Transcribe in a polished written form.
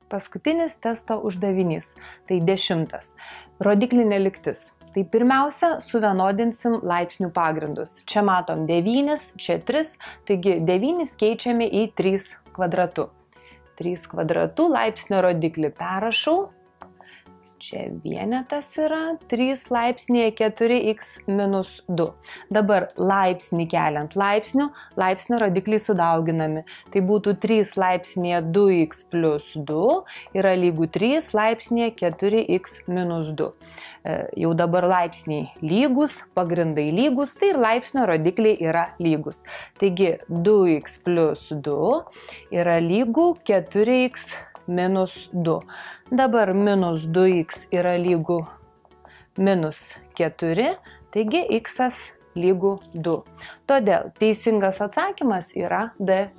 Paskutinis testo uždavinys, tai 10. Rodiklinė lygtis. Tai pirmiausia, suvienodinsim laipsnių pagrindus. Čia matom 9, čia 3, taigi 9 keičiame į 3 kvadratu. 3 kvadratu laipsnio rodiklį perrašau. Čia vienetas yra 3 laipsnėje 4x minus 2. Dabar laipsnį keliant laipsnių, laipsnio rodikliai sudauginami. Tai būtų 3 laipsnėje 2x plus 2 yra lygų 3 laipsnėje 4x minus 2. Jau dabar laipsniai lygus, pagrindai lygus, tai ir laipsnio rodikliai yra lygus. Taigi 2x plus 2 yra lygų 4x minus 2. Dabar minus 2x yra lygų minus 4, taigi x lygų 2. Todėl teisingas atsakymas yra D.